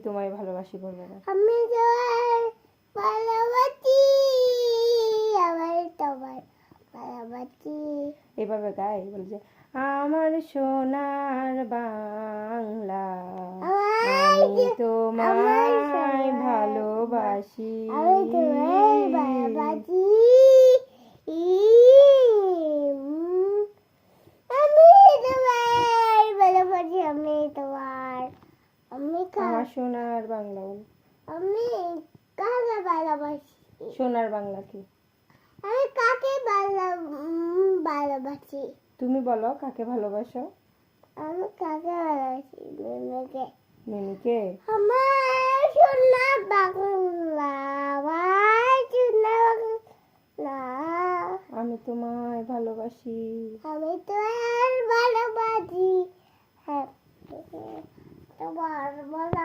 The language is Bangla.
তোমায় ভালোবাসি বলবে না। আমি তোমায় ভালোবাসি, আমি তোমায় ভালোবাসি। এভাবে গায়, বলে যে আমার সোনার বাংলা, আমি তোমায় ভালোবাসি, আমি তোমায় ভালোবাসি, আমি তোমায় ভালোবাসি, আমি তোমার, আমার সোনার বাংলা বল। আমি কাকে ভালোবাসি? সোনার বাংলা কি? আমি কাকে ভালোবাসি? তুমি বলো কাকে ভালোবাসো? আমি কাকে ভালোবাসি? মিমিকে। মিমিকে? আমার সোনার বাংলা, আমার সোনার বাংলা, আমি তোমায় ভালোবাসি, আমি তোমার ভালোবাসি। হ্যাঁ, তোমার ভালো